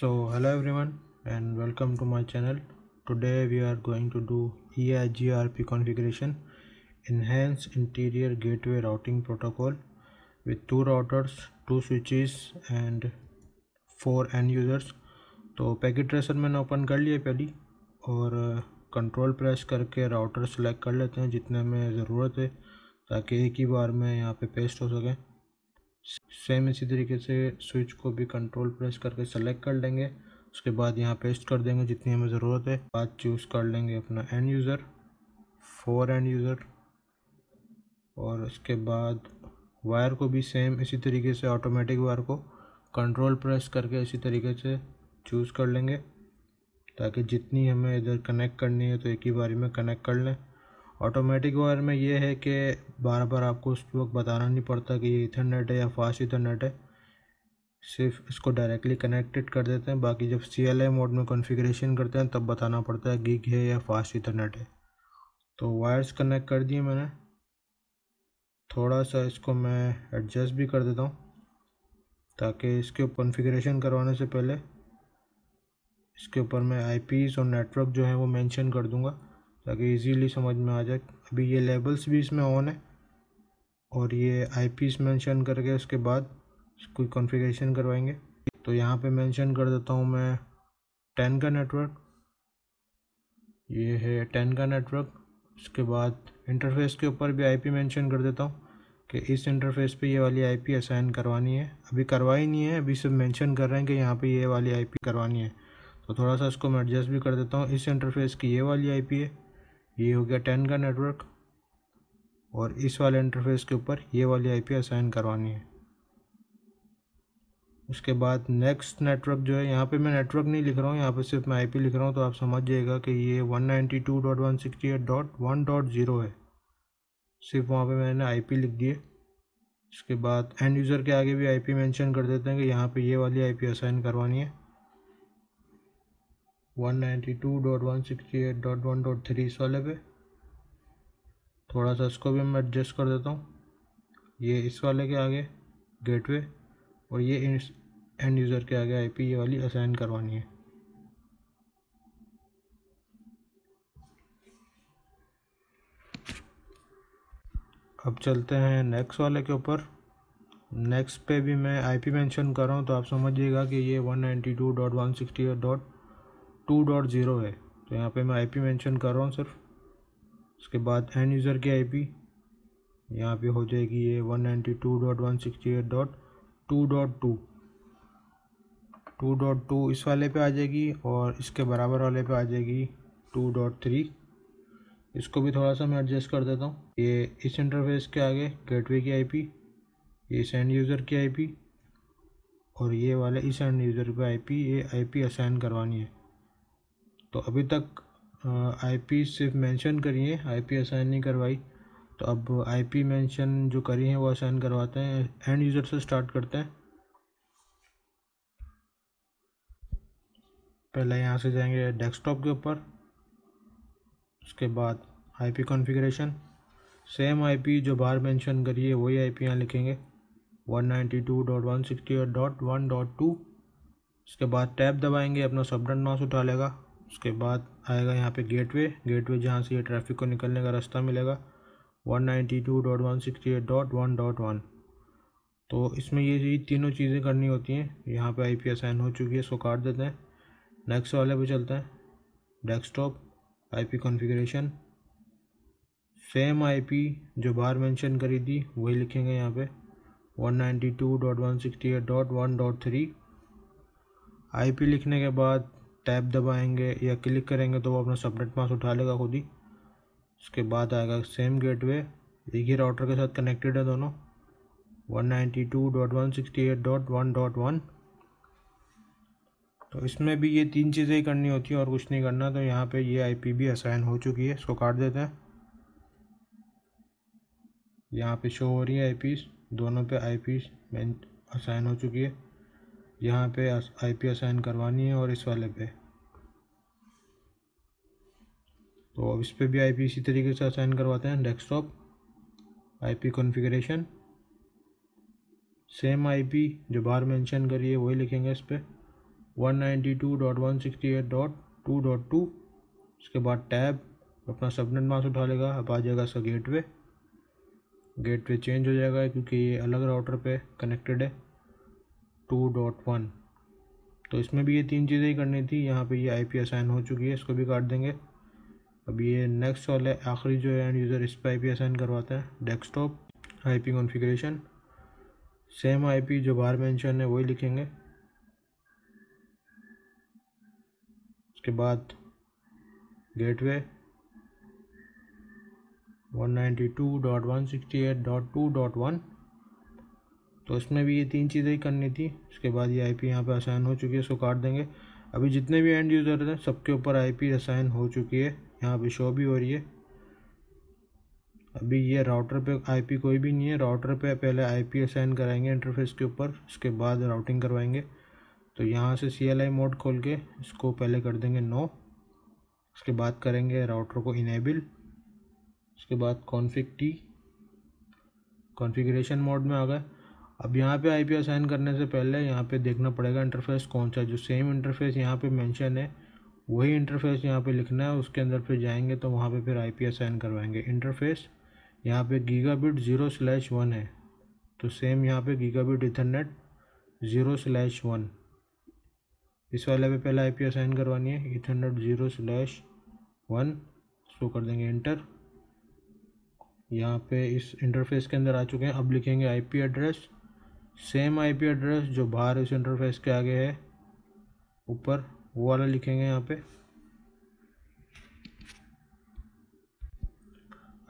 So hello everyone and welcome to my channel. Today we are going to do EIGRP configuration, enhanced interior gateway routing protocol with 2 routers, 2 switches and 4 end users. तो packet tracer मैंने open कर लिया पहले और control press करके router select कर लेते हैं जितने में ज़रूरत है ताकि एक ही बार में यहाँ पे पेस्ट हो सके। सेम इसी तरीके से स्विच को भी कंट्रोल प्रेस करके सेलेक्ट कर लेंगे, उसके बाद यहाँ पेस्ट कर देंगे जितनी हमें ज़रूरत है। बाद चूज़ कर लेंगे अपना एंड यूज़र, 4 एंड यूज़र, और उसके बाद वायर को भी सेम इसी तरीके से ऑटोमेटिक वायर को कंट्रोल प्रेस करके इसी तरीके से चूज़ कर लेंगे ताकि जितनी हमें इधर कनेक्ट करनी है तो एक ही बारी में कनेक्ट कर लें। ऑटोमेटिक वायर में ये है कि बार बार आपको उस वक्त बताना नहीं पड़ता कि ये इथरनेट है या फास्ट इथरनेट है, सिर्फ इसको डायरेक्टली कनेक्टेड कर देते हैं। बाकी जब CLI मोड में कॉन्फ़िगरेशन करते हैं तब बताना पड़ता है गीग है या फास्ट इथरनेट है। तो वायर्स कनेक्ट कर दिए मैंने, थोड़ा सा इसको मैं एडजस्ट भी कर देता हूँ ताकि इसके कॉन्फ़िगरेशन करवाने से पहले इसके ऊपर मैं IPs और नेटवर्क जो है वो मेंशन कर दूँगा ताकि इजीली समझ में आ जाए। अभी ये लेबल्स भी इसमें ऑन है और ये IPs मेंशन करके उसके बाद कोई कॉन्फ़िगरेशन करवाएंगे। तो यहाँ पे मेंशन कर देता हूँ मैं 10 का नेटवर्क, ये है 10 का नेटवर्क। उसके बाद इंटरफेस के ऊपर भी IP मेंशन कर देता हूँ कि इस इंटरफेस पे ये वाली IP असाइन करवानी है। अभी करवाई नहीं है, अभी सिर्फ मेंशन कर रहे हैं कि यहाँ पे ये वाली IP करवानी है। तो थोड़ा सा इसको मैं एडजस्ट भी कर देता हूँ। इस इंटरफेस की ये वाली IP है, ये हो गया 10 का नेटवर्क, और इस वाले इंटरफेस के ऊपर ये वाली IP असाइन करवानी है। उसके बाद नेक्स्ट नेटवर्क जो है, यहाँ पे मैं नेटवर्क नहीं लिख रहा हूँ, यहाँ पे सिर्फ मैं IP लिख रहा हूँ, तो आप समझ जाइएगा कि ये 192.168.1.0 है, सिर्फ वहाँ पे मैंने IP लिख दिए। उसके बाद एंड यूज़र के आगे भी IP मेंशन कर देते हैं कि यहाँ पे ये वाली IP असाइन करवानी है 192.168.1.3 इस वाले पे। थोड़ा सा इसको भी मैं एडजस्ट कर देता हूँ, ये इस वाले के आगे गेटवे और ये एंड यूज़र के आगे IP ये वाली असाइन करवानी है। अब चलते हैं नेक्स्ट वाले के ऊपर। नेक्स्ट पे भी मैं IP मेंशन कर रहा हूँ, तो आप समझिएगा कि ये 192.168.2.0 है, तो यहाँ पे मैं IP मेंशन कर रहा हूँ सिर्फ। उसके बाद एंड यूज़र की IP यहाँ पे हो जाएगी ये 192.168.2.2 2.2 इस वाले पे आ जाएगी, और इसके बराबर वाले पे आ जाएगी 2.3। इसको भी थोड़ा सा मैं एडजस्ट कर देता हूँ। ये इस इंटरफेस के आगे गेटवे की IP, ये इस एंड यूज़र की IP, और ये वाले इस एंड यूज़र पे IP, ये IP असाइन करवानी है। तो अभी तक IP सिर्फ मेंशन करी है, IP असाइन नहीं करवाई। तो अब IP मेंशन जो करी है वो असाइन करवाते हैं। एंड यूज़र से स्टार्ट करते हैं। पहले यहाँ से जाएंगे डेस्कटॉप के ऊपर, उसके बाद IP कॉन्फ़िगरेशन, सेम IP जो बाहर मेंशन करी है वही IP यहाँ लिखेंगे 192.168.1.2। उसके बाद टैब दबाएंगे, अपना सबनेट मास्क उठा लेगा। उसके बाद आएगा यहाँ पे गेटवे जहाँ से ये ट्रैफिक को निकलने का रास्ता मिलेगा 192.168.1.1। तो इसमें ये तीनों चीज़ें करनी होती हैं। यहाँ पे IP असाइन हो चुकी है, इसको काट देते हैं। नेक्स्ट वाले पे चलते हैं, desktop IP configuration, same IP जो बाहर मेंशन करी थी वही लिखेंगे यहाँ पे 192.168.1.3। IP लिखने के बाद टैब दबाएंगे या क्लिक करेंगे तो वो अपना सबनेट मास्क उठा लेगा खुद ही। उसके बाद आएगा सेम गेटवे, एक ही राउटर के साथ कनेक्टेड है दोनों, 192.168.1.1। तो इसमें भी ये तीन चीज़ें ही करनी होती है और कुछ नहीं करना। तो यहाँ पे ये IP भी असाइन हो चुकी है, इसको काट देते हैं। यहाँ पे शो हो रही है IPs, दोनों पे IPs असाइन हो चुकी है। यहाँ पे IP असाइन करवानी है और इस वाले पे, तो अब इस पे भी IP इसी तरीके से असाइन करवाते हैं। Desktop IP configuration, same IP जो बाहर मेंशन करी है वही लिखेंगे इस पर 192.168.2.2। उसके बाद टैब अपना सबनेट मास्क उठा लेगा। अब आ जाएगा इसका गेटवे चेंज हो जाएगा क्योंकि ये अलग राउटर पे कनेक्टेड है 2.1। तो इसमें भी ये तीन चीज़ें ही करनी थी। यहाँ पे ये IP असाइन हो चुकी है, इसको भी काट देंगे। अब ये नेक्स्ट वाला आखिरी जो है एंड यूज़र, इस पर IP असाइन करवाता है। Desktop IP configuration, same IP जो बाहर मेंशन है वही लिखेंगे। उसके बाद गेटवे 192.168.2.1। तो इसमें भी ये तीन चीज़ें ही करनी थी। उसके बाद ये IP यहाँ पे असाइन हो चुकी है, इसको काट देंगे। अभी जितने भी एंड यूज़र हैं सबके ऊपर IP असाइन हो चुकी है, यहाँ पे शो भी हो रही है। अभी ये राउटर पे IP कोई भी नहीं है, राउटर पे पहले IP असाइन कराएंगे इंटरफेस के ऊपर, उसके बाद राउटिंग करवाएंगे। तो यहाँ से CLI मोड खोल के इसको पहले कर देंगे नो। उसके बाद करेंगे राउटर को इनेबल। उसके बाद कॉन्फ़िग T कॉन्फ़िगरेशन मोड में आ गए। अब यहाँ पे IP असाइन करने से पहले यहाँ पे देखना पड़ेगा इंटरफेस कौन सा है। जो सेम इंटरफेस यहाँ पे मेंशन है वही इंटरफेस यहाँ पे लिखना है। उसके अंदर फिर जाएंगे तो वहाँ पे फिर IP असाइन करवाएंगे। इंटरफेस यहाँ पे गीगाबिट 0/1 है, तो सेम यहाँ पे गीगाबिट ईथरनेट 0/1 इस वाले पे पहले IP असाइन करवानी है, ईथरनेट 0/1। इसको कर देंगे इंटर। यहाँ पे इस इंटरफेस के अंदर आ चुके हैं। अब लिखेंगे IP address, same IP address जो बाहर इस इंटरफेस के आगे है ऊपर, वो वाला लिखेंगे यहाँ पे।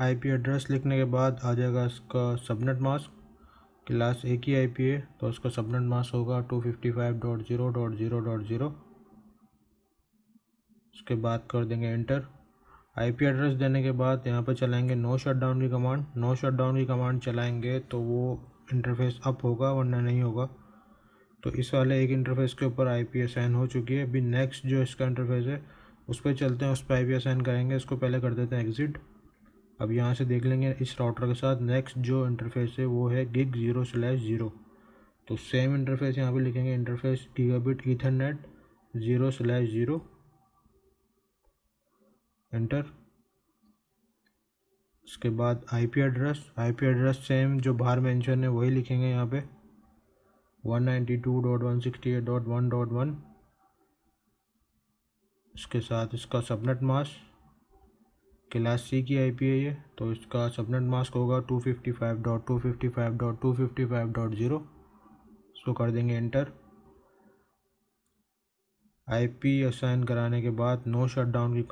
IP एड्रेस लिखने के बाद आ जाएगा इसका सबनेट मास्क। क्लास एक ही IP है तो उसका सबनेट मास्क होगा 255.0.0.0। उसके बाद कर देंगे इंटर। IP एड्रेस देने के बाद यहाँ पर चलाएंगे नो शटडाउन की कमांड। नो शटडाउन की कमांड चलाएंगे तो वो इंटरफेस अप होगा, वरना नहीं होगा। तो इस वाले एक इंटरफेस के ऊपर IP असाइन हो चुकी है। अभी नेक्स्ट जो इसका इंटरफेस है उस पर चलते हैं, उस पर IP असाइन करेंगे। इसको पहले कर देते हैं एग्जिट। अब यहाँ से देख लेंगे इस राउटर के साथ नेक्स्ट जो इंटरफेस है वो है गिग 0/0। तो सेम इंटरफेस यहाँ पे लिखेंगे, इंटरफेस गीगाबिट ईथरनेट 0/0 एंटर। उसके बाद IP एड्रेस सेम जो बाहर मेंशन है वही लिखेंगे यहाँ पे 192.168.1.1। इसके साथ इसका सबनेट मास्क क्लास C की IP है ये, तो इसका सबनेट मास्क होगा 255.255.255.0। इसको कर देंगे एंटर। IP असाइन कराने के बाद नो शटडाउन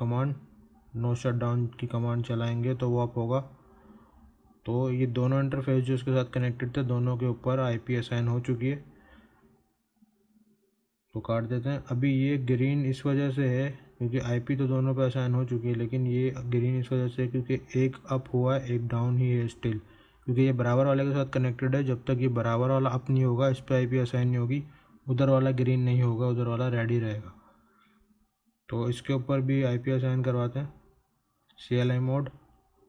की कमांड चलाएंगे तो वो अप होगा। तो ये दोनों इंटरफेस जो इसके साथ कनेक्टेड थे दोनों के ऊपर IP असाइन हो चुकी है, तो काट देते हैं। अभी ये ग्रीन इस वजह से है क्योंकि IP तो दोनों पे असाइन हो चुकी है, लेकिन ये ग्रीन इस वजह से क्योंकि एक अप हुआ है एक डाउन ही है स्टिल, क्योंकि ये बराबर वाले के साथ कनेक्टेड है। जब तक ये बराबर वाला अप नहीं होगा इस पर IP असाइन नहीं होगी, उधर वाला ग्रीन नहीं होगा, उधर वाला रेड ही रहेगा। तो इसके ऊपर भी IP असाइन करवाते हैं। CLI मोड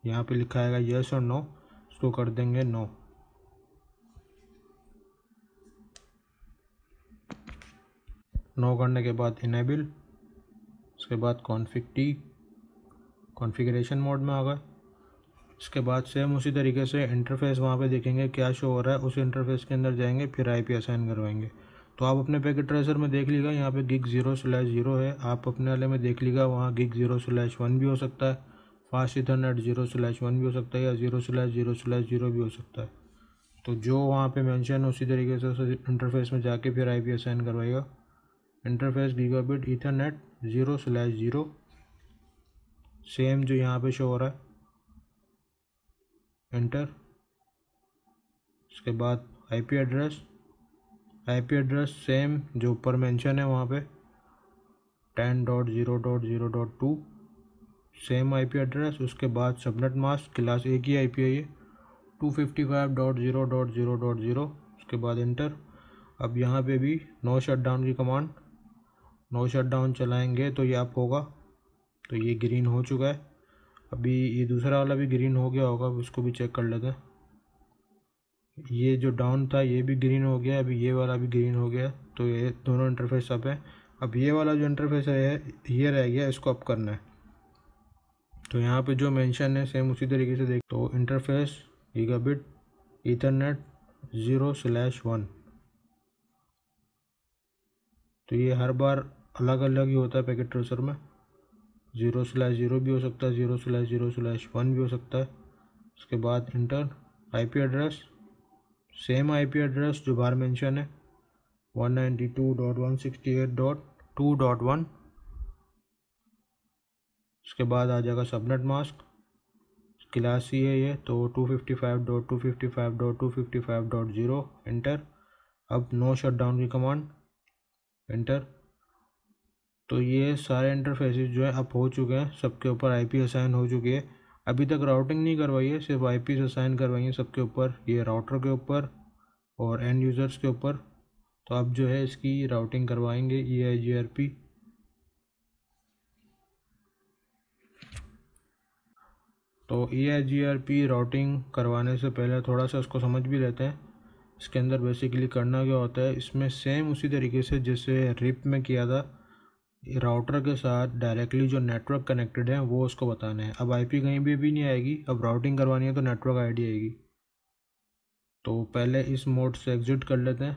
यहाँ पे लिखा आएगा येस और नो, इसको कर देंगे नो। नो करने के बाद इनेबल। उसके बाद कॉन्फ़िग T कॉन्फ़िगरेशन मोड में आ गए। इसके बाद सेम उसी तरीके से इंटरफेस वहाँ पे देखेंगे क्या शो हो रहा है, उस इंटरफेस के अंदर जाएंगे फिर IP असाइन करवाएंगे। तो आप अपने पैकेट ट्रेसर में देख लीजिएगा यहाँ पे गिग 0/0 है, आप अपने वाले में देख लीजिएगा वहाँ गिग 0/1 भी हो सकता है, फास्ट ईथरनेट 0/1 भी हो सकता है, या 0/0/0 भी हो सकता है। तो जो वहाँ पे मेंशन है उसी तरीके से उस इंटरफेस में जाके फिर IP असाइन करवाएगा। इंटरफेस गीगाबिट ईथरनेट 0/0 सेम जो यहाँ पे शो हो रहा है, एंटर। उसके बाद IP एड्रेस सेम जो ऊपर मेंशन है वहाँ पे 10.0.0.2 सेम IP एड्रेस। उसके बाद सबनेट मास्क क्लास A की IP है ये 255.0.0.0। उसके बाद इंटर। अब यहाँ पे भी नो शटडाउन की कमांड, नो शटडाउन चलाएंगे तो ये अप होगा। तो ये ग्रीन हो चुका है। अभी ये दूसरा वाला भी ग्रीन हो गया होगा, इसको भी चेक कर लेते हैं। ये जो डाउन था ये भी ग्रीन हो गया, अभी ये वाला भी ग्रीन हो गया। तो ये दोनों इंटरफेस अप है। अब ये वाला जो इंटरफेस है ये रह गया, इसको अप करना है। तो यहाँ पे जो मेंशन है सेम उसी तरीके से देख। तो इंटरफेस गीगाबिट ईथरनेट 0/1। तो ये हर बार अलग अलग ही होता है पैकेट ट्रेसर में। 0/0 भी हो सकता है, 0/0/1 भी हो सकता है। उसके बाद inter IP address, same IP address जो बाहर मेंशन है 192.168.2.1। उसके बाद आ जाएगा सबनेट मास्क, क्लास सी है ये, तो 255.255.255.0 इंटर। अब नो शटडाउन की कमांड इंटर। तो ये सारे इंटरफेसेस जो है अब हो चुके हैं, सबके ऊपर आईपी असाइन हो चुकी है। अभी तक राउटिंग नहीं करवाई है, सिर्फ आईपी असाइन करवाई है सबके ऊपर, ये राउटर के ऊपर और एंड यूज़र्स के ऊपर। तो अब जो है इसकी राउटिंग करवाएंगे EIGRP। तो EIGRP राउटिंग करवाने से पहले थोड़ा सा इसको समझ भी लेते हैं। इसके अंदर बेसिकली करना क्या होता है, इसमें सेम उसी तरीके से जैसे रिप में किया था, राउटर के साथ डायरेक्टली जो नेटवर्क कनेक्टेड है वो उसको बताना है। अब आईपी कहीं भी नहीं आएगी, अब राउटिंग करवानी है तो नेटवर्क आईडी आएगी। तो पहले इस मोड से एग्जिट कर लेते हैं,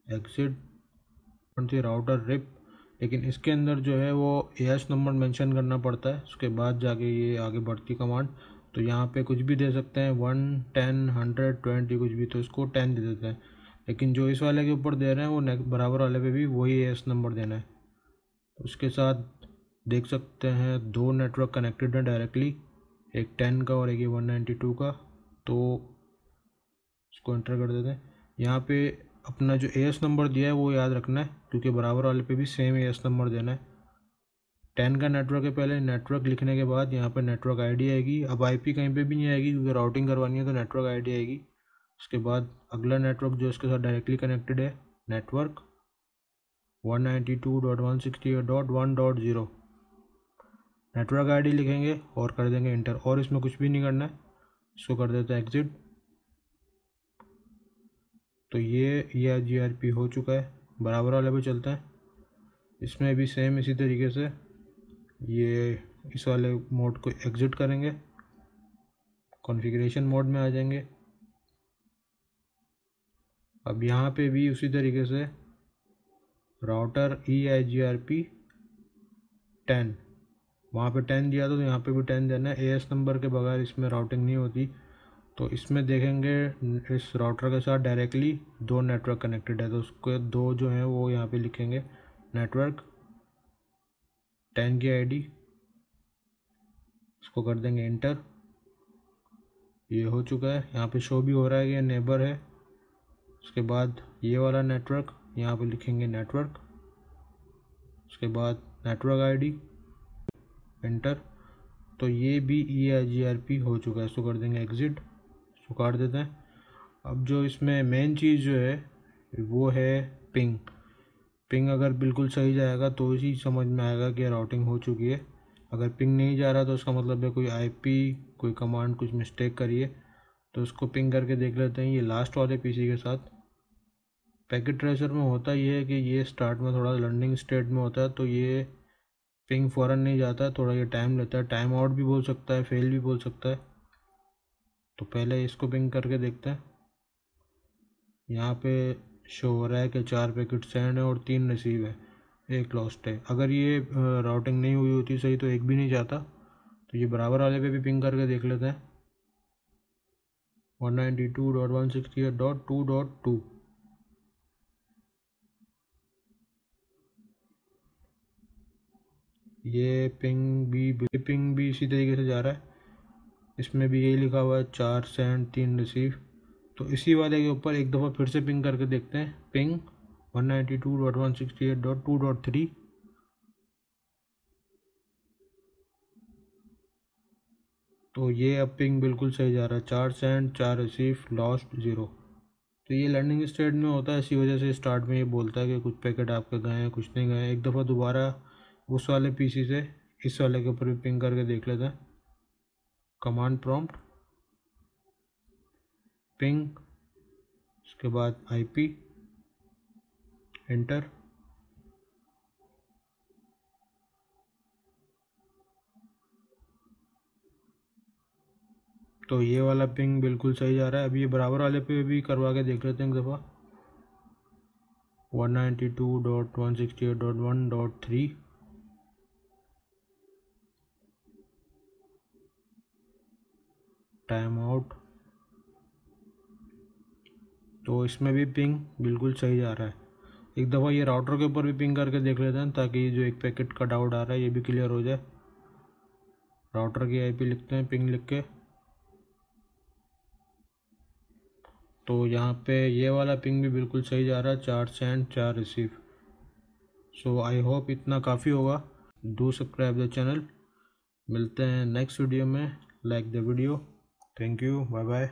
एग्जिट राउटर रिप। लेकिन इसके अंदर जो है वो AS नंबर मेंशन करना पड़ता है, उसके बाद जाके ये आगे बढ़ती कमांड। तो यहाँ पे कुछ भी दे सकते हैं, 1, 10, 100, 20 कुछ भी, तो इसको 10 दे देते हैं। लेकिन जो इस वाले के ऊपर दे रहे हैं वो बराबर वाले पे भी वही AS नंबर देना है। उसके साथ देख सकते हैं 2 नेटवर्क कनेक्टेड हैं डायरेक्टली, एक 10 का और एक 192 का। तो इसको एंटर कर देते हैं। यहाँ पे अपना जो AS नंबर दिया है वो याद रखना है, क्योंकि बराबर वाले पे भी सेम AS नंबर देना है। 10 का नेटवर्क है, पहले नेटवर्क लिखने के बाद यहाँ पे नेटवर्क आईडी आएगी। अब आईपी कहीं पे भी नहीं आएगी क्योंकि राउटिंग करवानी है, तो नेटवर्क आईडी आएगी। उसके बाद अगला नेटवर्क जो इसके साथ डायरेक्टली कनेक्टेड है, नेटवर्क 192.168.1.0, नेटवर्क आईडी लिखेंगे और कर देंगे इंटर। और इसमें कुछ भी नहीं करना है, इसको कर देते हैं एग्जिट। तो ये EIGRP हो चुका है। बराबर वाले पे चलते हैं, इसमें भी सेम इसी तरीके से ये इस वाले मोड को एग्जिट करेंगे, कॉन्फ़िगरेशन मोड में आ जाएंगे। अब यहाँ पे भी उसी तरीके से राउटर EIGRP 10, वहाँ पे 10 दिया था तो यहाँ पे भी 10 देना है। AS नंबर के बगैर इसमें राउटिंग नहीं होती। तो इसमें देखेंगे इस राउटर के साथ डायरेक्टली 2 नेटवर्क कनेक्टेड है, तो उसके 2 जो हैं वो यहाँ पे लिखेंगे नेटवर्क 10 की आईडी, इसको कर देंगे इंटर। ये हो चुका है, यहाँ पे शो भी हो रहा है कि ये नेबर है। उसके बाद ये वाला नेटवर्क यहाँ पे लिखेंगे नेटवर्क, उसके बाद नेटवर्क आईडी इंटर। तो ये भी EIGRP हो चुका है, इसको कर देंगे एग्जिट, इसको काट देते हैं। अब जो इसमें मेन चीज़ जो है वो है पिंग। पिंग अगर बिल्कुल सही जाएगा तो इसी समझ में आएगा कि राउटिंग हो चुकी है। अगर पिंग नहीं जा रहा तो उसका मतलब है कोई आईपी कोई कमांड कुछ मिस्टेक करिए। तो उसको पिंग करके देख लेते हैं। ये लास्ट वाले पीसी के साथ पैकेट ट्रेसर में होता ये है कि ये स्टार्ट में थोड़ा लर्निंग स्टेट में होता है, तो ये पिंग फ़ौरन नहीं जाता है, थोड़ा ये टाइम लेता है। टाइम आउट भी बोल सकता है, फेल भी बोल सकता है। तो पहले इसको पिंग करके देखते हैं। यहाँ पे शो हो रहा है कि 4 पैकेट सेंड है और 3 रिसीव है, 1 लॉस्ट है। अगर ये राउटिंग नहीं हुई होती सही तो एक भी नहीं जाता। तो ये बराबर वाले पे भी पिंग करके देख लेते हैं, 192.168.2.2। ये पिंग भी इसी तरीके से जा रहा है, इसमें भी यही लिखा हुआ है 4 सेंड 3 रिसीव। तो इसी वाले के ऊपर एक दफ़ा फिर से पिंग करके देखते हैं, पिंग 192.168.2.3। तो ये अब पिंग बिल्कुल सही जा रहा है, 4 सेंड 4 रिसीव लॉस्ट 0। तो ये लर्निंग स्टेट में होता है, इसी वजह से स्टार्ट में ये बोलता है कि कुछ पैकेट आपके गए हैं कुछ नहीं गए। एक दफ़ा दोबारा उस वाले पीसी से इस वाले के ऊपर भी पिंग करके देख लेते हैं, कमांड प्रॉम्प्ट पिंग, उसके बाद IP, एंटर। तो ये वाला पिंग बिल्कुल सही जा रहा है। अभी ये बराबर वाले पे भी करवा के देख लेते हैं एक दफ़ा। 192.168.1.3 टाइम आउट। तो इसमें भी पिंग बिल्कुल सही जा रहा है। एक दफ़ा ये राउटर के ऊपर भी पिंग करके देख लेते हैं, ताकि जो एक पैकेट का डाउट आ रहा है ये भी क्लियर हो जाए। राउटर की IP लिखते हैं, पिंग लिख के। तो यहाँ पे ये वाला पिंग भी बिल्कुल सही जा रहा है, 4 send 4 receive. So I hope इतना काफ़ी होगा। Do subscribe the channel. मिलते हैं नेक्स्ट वीडियो में। Like the video. Thank you, bye bye.